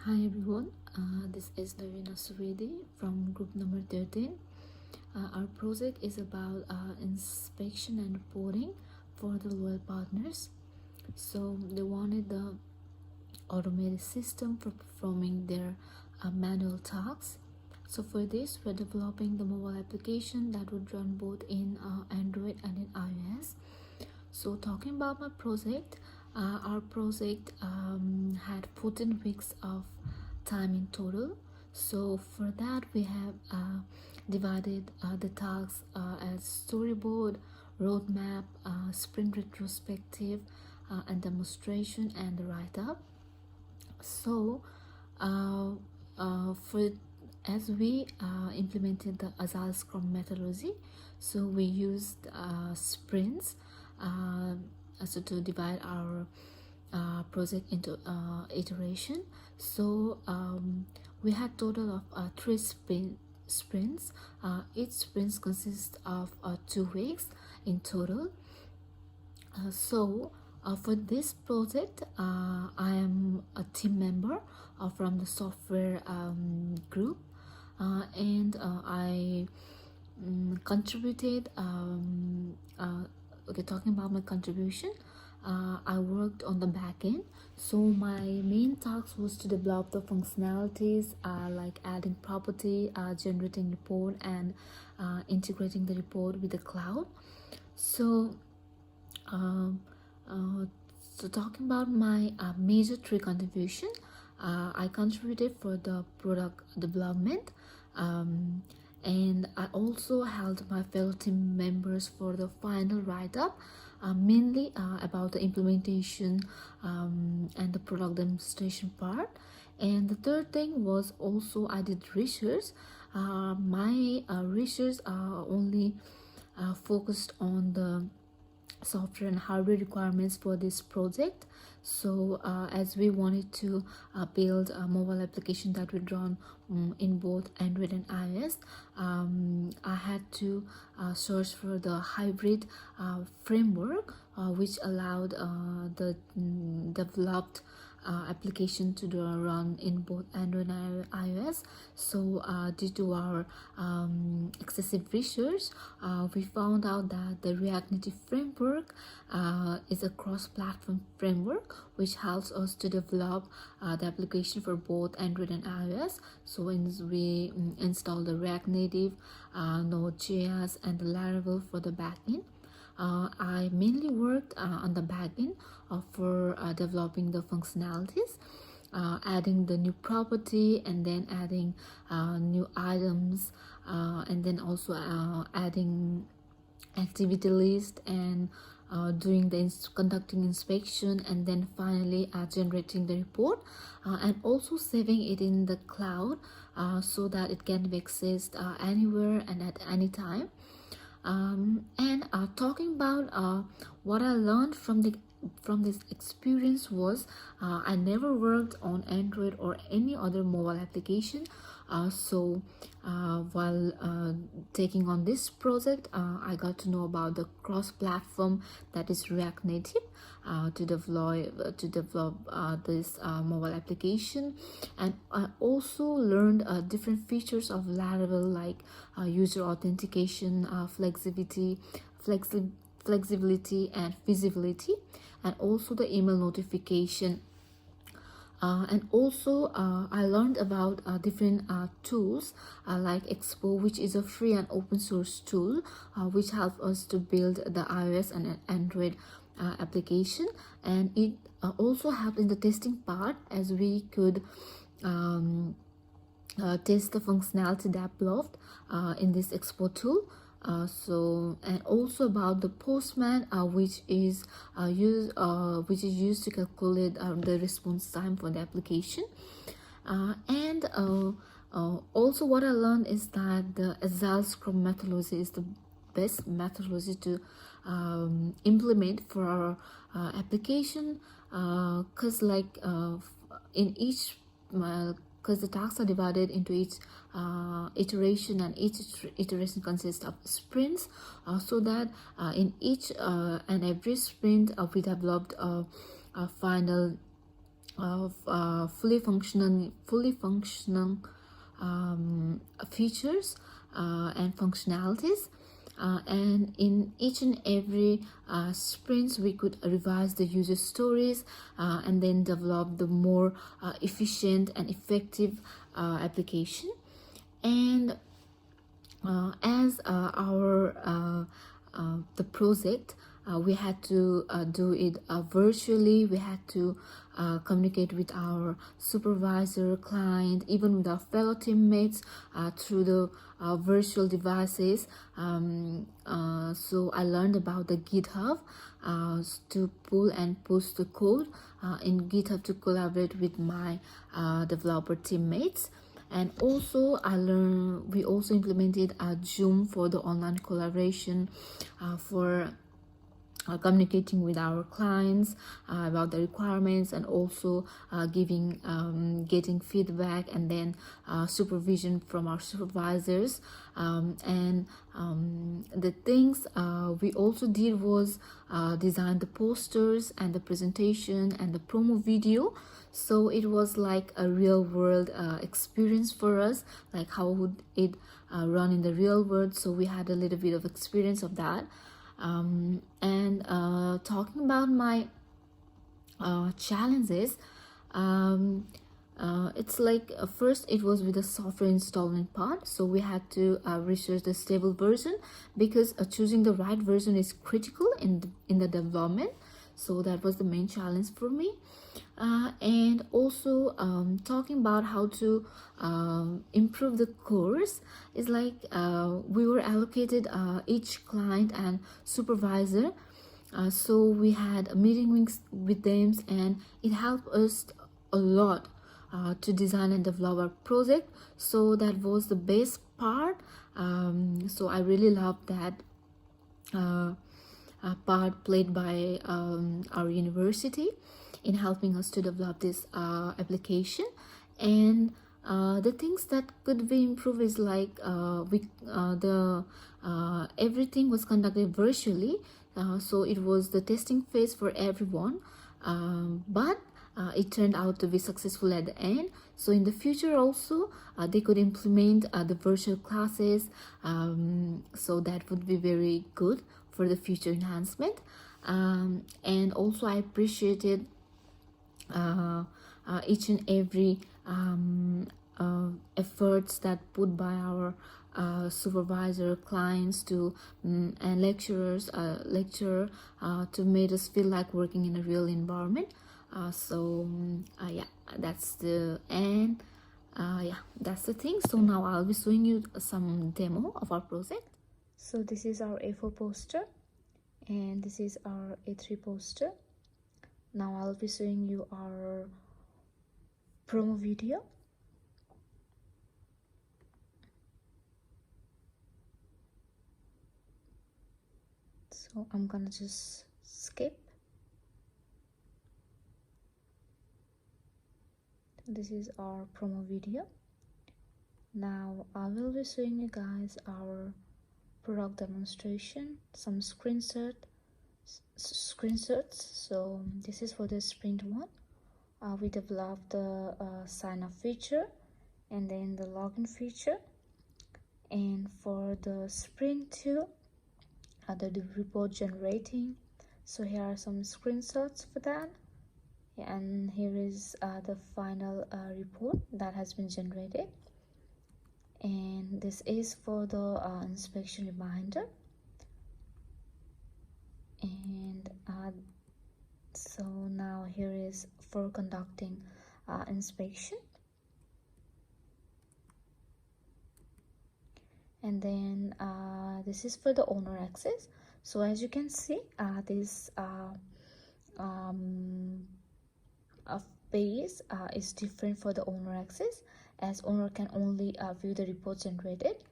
Hi everyone, this is Lavina Suvedi from group number 13. Our project is about inspection and reporting for the loyal partners. So they wanted the automated system for performing their manual tasks. So for this, we're developing the mobile application that would run both in Android and in iOS. So talking about my project, our project had 14 weeks of time in total. So for that we have divided the tasks as storyboard, roadmap, sprint retrospective, and demonstration and the write-up. So for as we implemented the Agile Scrum methodology, so we used sprints so to divide our project into iteration. So we had total of 3 sprints. Each sprint consists of 2 weeks in total. For this project, I am a team member from the software group, and I contributed. Talking about my contribution, I worked on the back end. So my main task was to develop the functionalities like adding property, generating report, and integrating the report with the cloud. So talking about my major 3 contribution, I contributed for the product development, and I also held my fellow team members for the final write-up, mainly about the implementation and the product demonstration part. And the third thing was also I did research. My research only focused on the software and hardware requirements for this project. So as we wanted to build a mobile application that would run in both Android and iOS, I had to search for the hybrid framework which allowed the developed application to run in both Android and iOS. So due to our excessive research, we found out that the React Native framework is a cross-platform framework which helps us to develop the application for both Android and iOS. So when we install the React Native, Node.js, and the Laravel for the backend. I mainly worked on the backend for developing the functionalities, adding the new property, and then adding new items, and then also adding activity list, and doing the conducting inspection, and then finally generating the report, and also saving it in the cloud so that it can be accessed anywhere and at any time. And talking about what I learned from this experience was I never worked on Android or any other mobile application. So while taking on this project, I got to know about the cross-platform that is React Native to develop this mobile application. And I also learned different features of Laravel, like user authentication, flexibility and visibility, and also the email notification. And also I learned about different tools like Expo, which is a free and open source tool which helps us to build the iOS and Android application. And it also helped in the testing part, as we could test the functionality developed in this Expo tool. And also about the Postman, which is used to calculate the response time for the application. And also what I learned is that the Agile Scrum methodology is the best methodology to implement for our application, because in each because the tasks are divided into each iteration, and each iteration consists of sprints, so that in each and every sprint we developed a final of fully functional features and functionalities, and in each and every sprints we could revise the user stories and then develop the more efficient and effective application. And as our the project, we had to do it virtually. We had to communicate with our supervisor, client, even with our fellow teammates through the virtual devices. So I learned about the GitHub to pull and push the code in GitHub to collaborate with my developer teammates. And also we also implemented Zoom for the online collaboration for communicating with our clients about the requirements, and also getting feedback, and then supervision from our supervisors. And the things we also did was design the posters and the presentation and the promo video. So it was like a real world experience for us, like how would it run in the real world. So we had a little bit of experience of that. And talking about my challenges, it's like first it was with the software installment part. So we had to research the stable version, because choosing the right version is critical in the development. So that was the main challenge for me. And also talking about how to improve the course is like we were allocated each client and supervisor, so we had meetings with them, and it helped us a lot to design and develop our project. So that was the best part. So I really love that part played by our university in helping us to develop this application. And the things that could be improved is like everything was conducted virtually, so it was the testing phase for everyone, but it turned out to be successful at the end. So in the future also they could implement the virtual classes, so that would be very good for the future enhancement. And also I appreciated each and every efforts that put by our supervisor, clients to and lecturers lecturer to make us feel like working in a real environment. Yeah, that's the end. Yeah, that's the thing. So now I'll be showing you some demo of our project. So this is our A4 poster, and this is our A3 poster. Now I'll be showing you our promo video. So I'm gonna just skip. This is our promo video. Now I will be showing you guys our product demonstration, some screenshots. So this is for the sprint 1. We developed the sign up feature, and then the login feature. And for the sprint 2, the report generating. So here are some screenshots for that. And here is the final report that has been generated. And this is for the inspection reminder. And so now here is for conducting inspection. And then this is for the owner access. So as you can see, this phase is different for the owner access, as owner can only view the reports generated.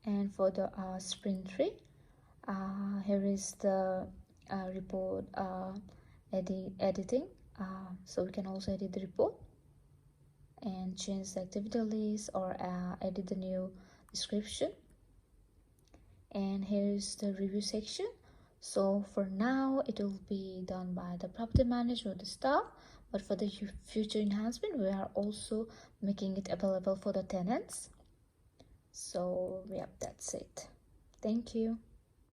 And for the sprint 3, here is the report editing. So we can also edit the report and change the activity list, or edit the new description. And here is the review section. So for now, it will be done by the property manager or the staff. But for the future enhancement, we are also making it available for the tenants. So, yep, that's it. Thank you.